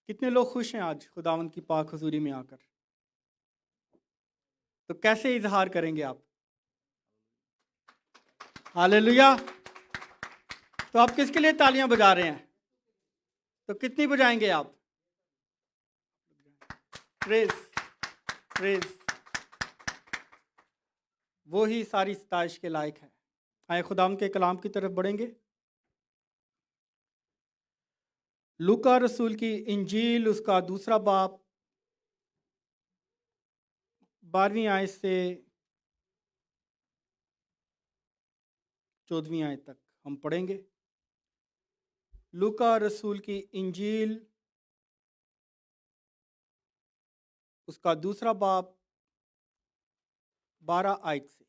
کتنے لوگ خوش ہیں آج خداوند کی پاک حضوری میں آ کر؟ تو کیسے اظہار کریں گے آپ؟ ہاللیلویا! تو آپ کس کے لیے تالیاں بجا رہے ہیں؟ تو کتنی بجائیں گے آپ؟ پریز پریز وہی ساری ستائش کے لائق ہے۔ آئے خداوند کے کلام کی طرف بڑھیں گے۔ لوکا رسول کی انجیل اس کا دوسرا باب 12ویں آیت سے 14ویں آیت تک ہم پڑھیں گے۔ لوکا رسول کی انجیل اس کا دوسرا باب 12 آیت سے۔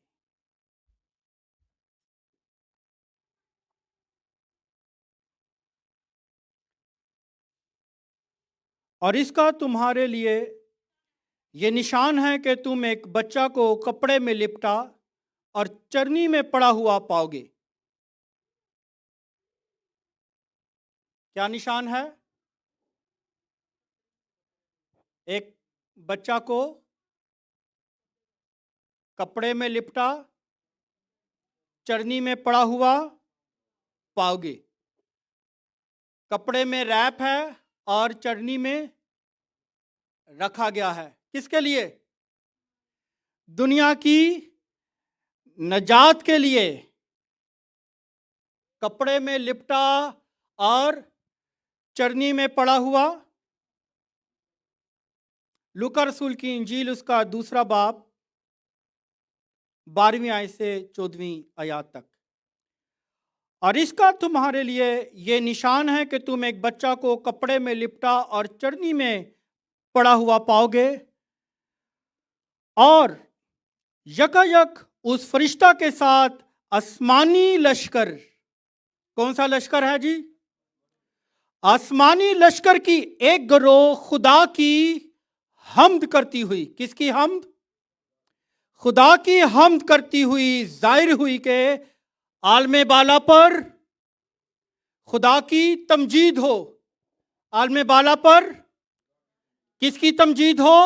اور اس کا تمہارے لیے یہ نشان ہے کہ تم ایک بچہ کو کپڑے میں لپٹا اور چرنی میں پڑا ہوا پاؤ گے۔ کیا نشان ہے؟ ایک بچہ کو کپڑے میں لپٹا چرنی میں پڑا ہوا پاؤ گے۔ کپڑے میں ریپ ہے اور چرنی میں رکھا گیا ہے۔ کس کے لیے؟ دنیا کی نجات کے لیے۔ کپڑے میں لپٹا اور چرنی میں پڑا ہوا۔ لوکا رسول کی انجیل اس کا دوسرا باب 12ویں آیت سے 14ویں آیات تک۔ اور اس کا تمہارے لیے یہ نشان ہے کہ تم ایک بچہ کو کپڑے میں لپٹا اور چرنی میں پڑا ہوا پاؤ گے، اور یکایک اس فرشتہ کے ساتھ آسمانی لشکر۔ کون سا لشکر ہے جی؟ آسمانی لشکر کی ایک گروہ خدا کی حمد کرتی ہوئی۔ کس کی حمد؟ خدا کی حمد کرتی ہوئی ظاہر ہوئی کہ عالم بالا پر خدا کی تمجید ہو۔ عالم بالا پر کس کی تمجید ہو؟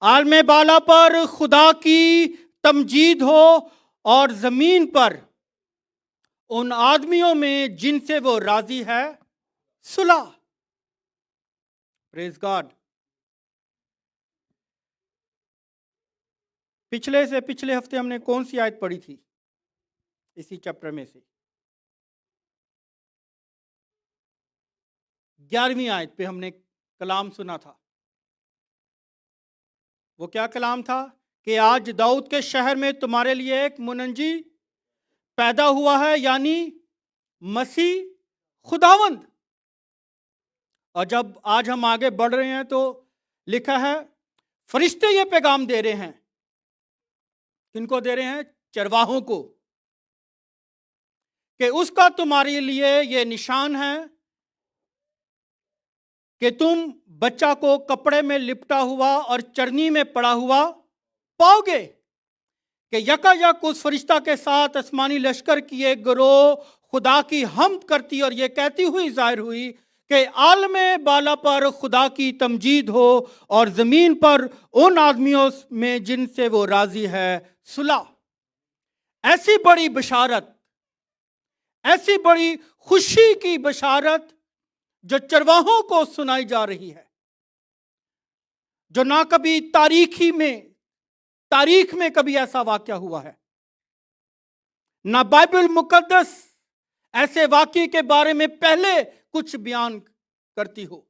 عالم بالا پر خدا کی تمجید ہو، اور زمین پر ان آدمیوں میں جن سے وہ راضی ہے صلح۔ پریز گاڈ۔ پچھلے ہفتے ہم نے کون سی آیت پڑھی تھی اسی چیپٹر میں سے؟ 11ویں آیت پہ ہم نے کلام سنا تھا۔ وہ کیا کلام تھا؟ کہ آج داؤد کے شہر میں تمہارے لیے ایک منجی پیدا ہوا ہے، یعنی مسیح خداوند۔ اور جب آج ہم آگے بڑھ رہے ہیں تو لکھا ہے فرشتے یہ پیغام دے رہے ہیں۔ کن کو دے رہے ہیں؟ چرواہوں کو، کہ اس کا تمہارے لیے یہ نشان ہے کہ تم بچہ کو کپڑے میں لپٹا ہوا اور چرنی میں پڑا ہوا پاؤ گے، کہ یکایک اس فرشتہ کے ساتھ آسمانی لشکر کی ایک گروہ خدا کی حمد کرتی اور یہ کہتی ہوئی ظاہر ہوئی کہ عالم بالا پر خدا کی تمجید ہو، اور زمین پر ان آدمیوں میں جن سے وہ راضی ہے صلح۔ ایسی بڑی بشارت، ایسی بڑی خوشی کی بشارت جو چرواہوں کو سنائی جا رہی ہے، جو نہ کبھی تاریخ میں کبھی ایسا واقعہ ہوا ہے، نہ بائبل مقدس ایسے واقعے کے بارے میں پہلے کچھ بیان کرتی ہو،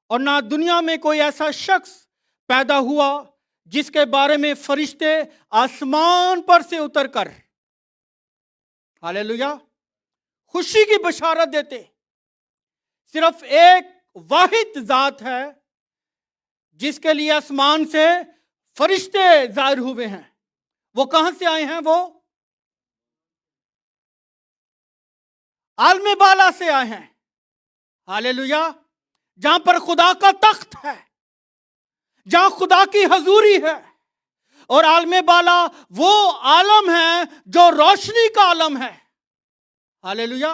اور نہ دنیا میں کوئی ایسا شخص پیدا ہوا جس کے بارے میں فرشتے آسمان پر سے اتر کر ہاللیلویا خوشی کی بشارت دیتے۔ صرف ایک واحد ذات ہے جس کے لیے آسمان سے فرشتے ظاہر ہوئے ہیں۔ وہ کہاں سے آئے ہیں؟ وہ عالم بالا سے آئے ہیں۔ ہاللیلویا! جہاں پر خدا کا تخت ہے، جہاں خدا کی حضوری ہے، اور عالم بالا وہ عالم ہے جو روشنی کا عالم ہے۔ ہاللیلویا!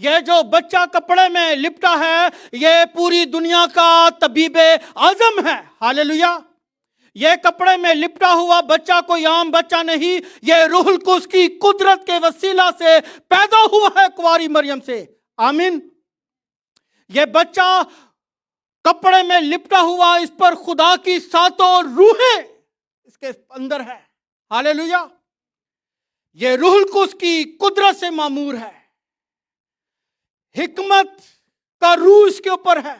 یہ جو بچہ کپڑے میں لپٹا ہے یہ پوری دنیا کا طبیب اعظم ہے. ہاللیلویا. یہ کپڑے میں لپٹا ہوا بچہ کوئی عام بچہ نہیں، یہ روح القدس کی قدرت کے وسیلہ سے پیدا ہوا ہے کنواری مریم سے. آمین. یہ بچہ کپڑے میں لپٹا ہوا، اس پر خدا کی ساتوں روحیں اس کے اندر ہے. ہاللیلویا. یہ روح القدس کی قدرت سے معمور ہے. حکمت کا روح اس کے اوپر ہے،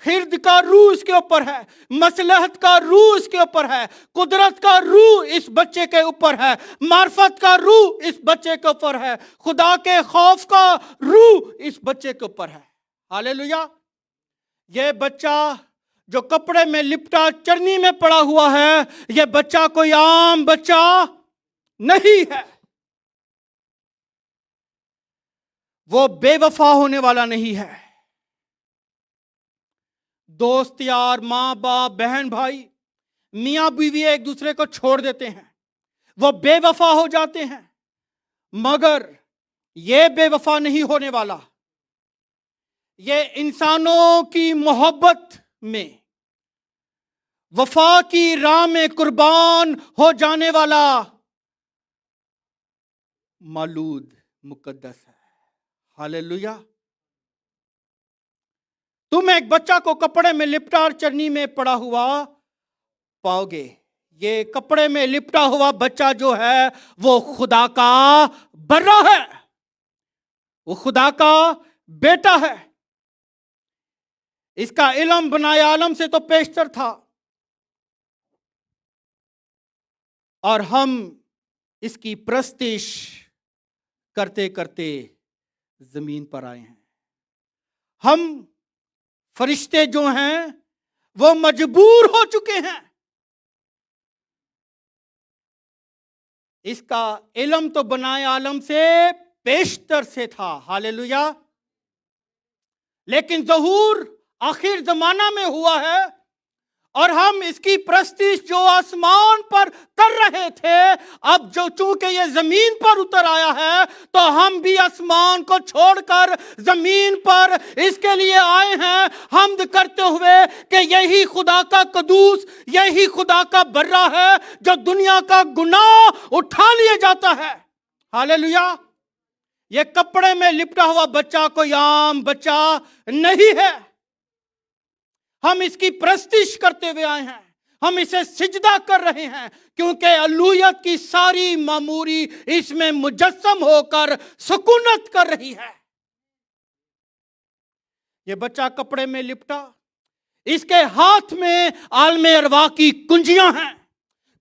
خرد کا روح اس کے اوپر ہے، مصلحت کا روح اس کے اوپر ہے، قدرت کا روح اس بچے کے اوپر ہے، معرفت کا روح اس بچے کے اوپر ہے، خدا کے خوف کا روح اس بچے کے اوپر ہے. ہاللیلویا. یہ بچہ جو کپڑے میں لپٹا چرنی میں پڑا ہوا ہے، یہ بچہ کوئی عام بچہ نہیں ہے. وہ بے وفا ہونے والا نہیں ہے. دوست یار، ماں باپ، بہن بھائی، میاں بیوی ایک دوسرے کو چھوڑ دیتے ہیں، وہ بے وفا ہو جاتے ہیں، مگر یہ بے وفا نہیں ہونے والا. یہ انسانوں کی محبت میں، وفا کی راہ میں قربان ہو جانے والا مولود مقدس ہے. ہاللیلویا. تم ایک بچہ کو کپڑے میں لپٹا اور چرنی میں پڑا ہوا پاؤ گے. یہ کپڑے میں لپٹا ہوا بچہ جو ہے وہ خدا کا برا ہے، وہ خدا کا بیٹا ہے. اس کا علم بنائے عالم سے تو پیشتر تھا، اور ہم اس کی پرستش کرتے کرتے زمین پر آئے ہیں. ہم فرشتے جو ہیں وہ مجبور ہو چکے ہیں. اس کا علم تو بنائے عالم سے پیشتر سے تھا. ہاللیلویا. لیکن ظہور آخر زمانہ میں ہوا ہے، اور ہم اس کی پرستش جو آسمان پر کر رہے تھے، اب جو چونکہ یہ زمین پر اتر آیا ہے تو ہم بھی آسمان کو چھوڑ کر زمین پر اس کے لیے آئے ہیں، حمد کرتے ہوئے کہ یہی خدا کا قدوس، یہی خدا کا برا ہے جو دنیا کا گناہ اٹھا لیے جاتا ہے. ہاللیلویا. یہ کپڑے میں لپٹا ہوا بچہ کوئی عام بچہ نہیں ہے. ہم اس کی پرستش کرتے ہوئے آئے ہیں، ہم اسے سجدہ کر رہے ہیں، کیونکہ الوہیت کی ساری معموری اس میں مجسم ہو کر سکونت کر رہی ہے. یہ بچہ کپڑے میں لپٹا، اس کے ہاتھ میں عالم ارواح کی کنجیاں ہیں.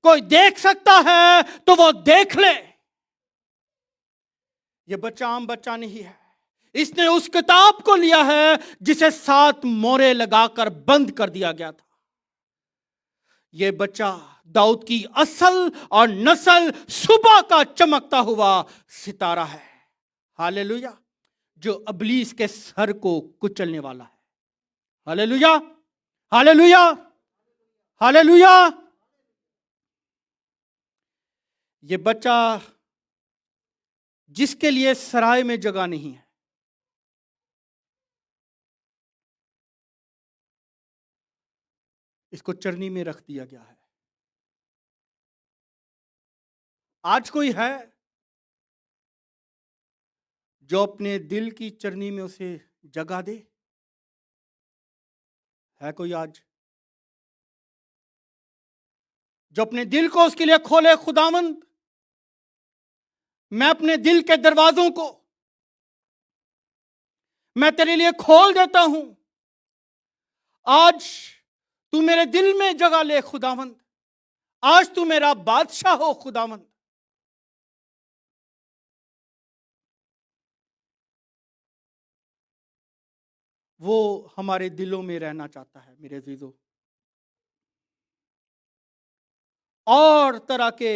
کوئی دیکھ سکتا ہے تو وہ دیکھ لے. یہ بچہ عام بچہ نہیں ہے. اس نے اس کتاب کو لیا ہے جسے 7 مورے لگا کر بند کر دیا گیا تھا. یہ بچہ داؤد کی اصل اور نسل، صبح کا چمکتا ہوا ستارہ ہے. ہاللیلویا. جو ابلیس کے سر کو کچلنے والا ہے. ہاللیلویا. ہاللیلویا. ہاللیلویا. یہ بچہ جس کے لیے سرائے میں جگہ نہیں ہے، اس کو چرنی میں رکھ دیا گیا ہے. آج کوئی ہے جو اپنے دل کی چرنی میں اسے جگہ دے؟ ہے کوئی آج جو اپنے دل کو اس کے لیے کھولے؟ خداوند، میں اپنے دل کے دروازوں کو میں تیرے لیے کھول دیتا ہوں. آج تو میرے دل میں جگہ لے خداوند. آج تو میرا بادشاہ ہو خداوند. وہ ہمارے دلوں میں رہنا چاہتا ہے میرے عزیزو. اور طرح کے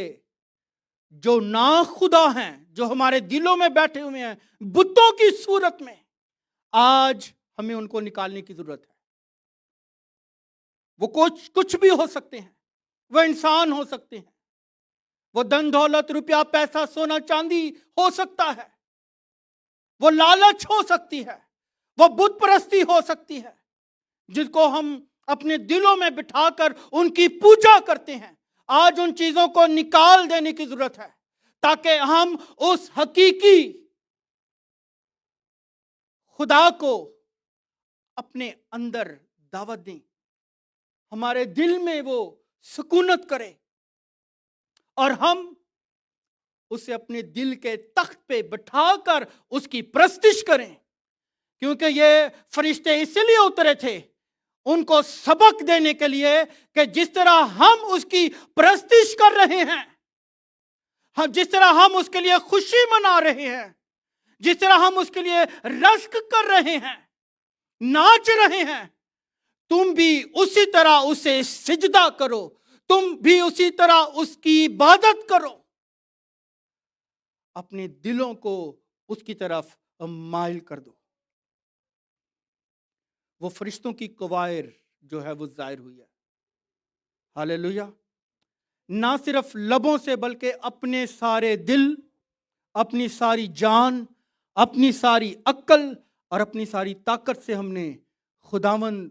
جو ناخدا ہیں جو ہمارے دلوں میں بیٹھے ہوئے ہیں بتوں کی صورت میں، آج ہمیں ان کو نکالنے کی ضرورت ہے. وہ کچھ بھی ہو سکتے ہیں، وہ انسان ہو سکتے ہیں، وہ دن دولت، روپیہ، پیسہ، سونا چاندی ہو سکتا ہے، وہ لالچ ہو سکتی ہے، وہ بت پرستی ہو سکتی ہے، جس کو ہم اپنے دلوں میں بٹھا کر ان کی پوجا کرتے ہیں۔ آج ان چیزوں کو نکال دینے کی ضرورت ہے تاکہ ہم اس حقیقی خدا کو اپنے اندر دعوت دیں، ہمارے دل میں وہ سکونت کرے اور ہم اسے اپنے دل کے تخت پہ بٹھا کر اس کی پرستش کریں، کیونکہ یہ فرشتے اس لیے اترے تھے ان کو سبق دینے کے لیے کہ جس طرح ہم اس کی پرستش کر رہے ہیں، جس طرح ہم اس کے لیے خوشی منا رہے ہیں، جس طرح ہم اس کے لیے رشک کر رہے ہیں، ناچ رہے ہیں، تم بھی اسی طرح اسے سجدہ کرو، تم بھی اسی طرح اس کی عبادت کرو، اپنے دلوں کو اس کی طرف مائل کر دو۔ وہ فرشتوں کی قوائر جو ہے وہ ظاہر ہوئی ہے، ہاللیلویہ، نہ صرف لبوں سے بلکہ اپنے سارے دل، اپنی ساری جان، اپنی ساری عقل اور اپنی ساری طاقت سے ہم نے خداوند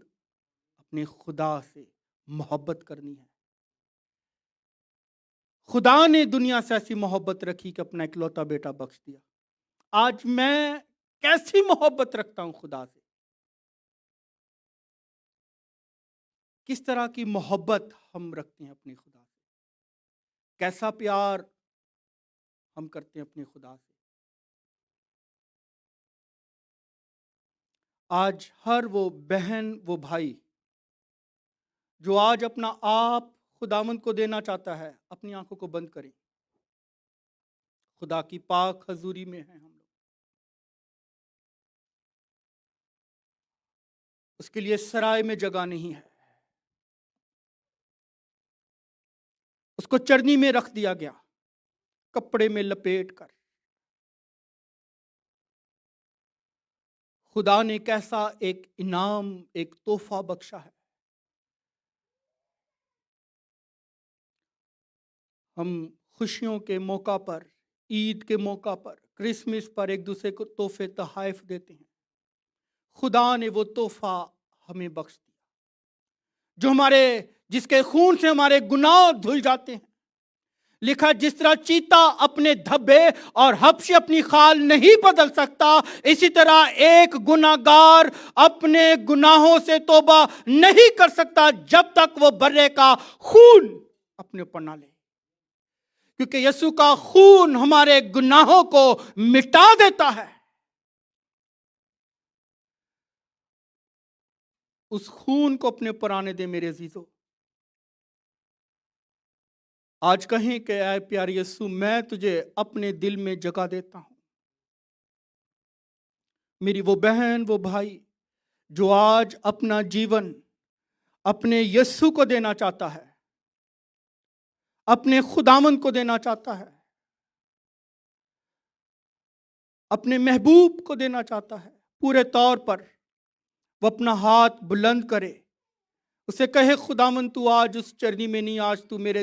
اپنے خدا سے محبت کرنی ہے۔ خدا نے دنیا سے ایسی محبت رکھی کہ اپنا اکلوتا بیٹا بخش دیا۔ آج میں کیسی محبت رکھتا ہوں خدا سے؟ کس طرح کی محبت ہم رکھتے ہیں اپنے خدا سے؟ کیسا پیار ہم کرتے ہیں اپنے خدا سے؟ آج ہر وہ بہن، وہ بھائی جو آج اپنا آپ خداوند کو دینا چاہتا ہے، اپنی آنکھوں کو بند کریں۔ خدا کی پاک حضوری میں ہیں ہم لوگ، اس کے لیے سرائے میں جگہ نہیں ہے، اس کو چرنی میں رکھ دیا گیا، کپڑے میں لپیٹ کر۔ خدا نے کیسا ایک انعام، ایک تحفہ بخشا ہے۔ ہم خوشیوں کے موقع پر، عید کے موقع پر، کرسمس پر ایک دوسرے کو تحفے تحائف دیتے ہیں۔ خدا نے وہ تحفہ ہمیں بخش دیا، جس کے خون سے ہمارے گناہ دھل جاتے ہیں۔ لکھا جس طرح چیتا اپنے دھبے اور حبشی اپنی خال نہیں بدل سکتا، اسی طرح ایک گناہگار اپنے گناہوں سے توبہ نہیں کر سکتا جب تک وہ برے کا خون اپنے اوپر نہ لے، کیونکہ یسوع کا خون ہمارے گناہوں کو مٹا دیتا ہے۔ اس خون کو اپنے اوپر آنے دے میرے عزیزو۔ آج کہیں کہ اے پیارے یسوع، میں تجھے اپنے دل میں جگہ دیتا ہوں۔ میری وہ بہن، وہ بھائی جو آج اپنا جیون اپنے یسوع کو دینا چاہتا ہے، اپنے خداوند کو دینا چاہتا ہے، اپنے محبوب کو دینا چاہتا ہے، پورے طور پر وہ اپنا ہاتھ بلند کرے، اسے کہے خداوند تو آج اس چرنی میں نہیں، آج تو میرے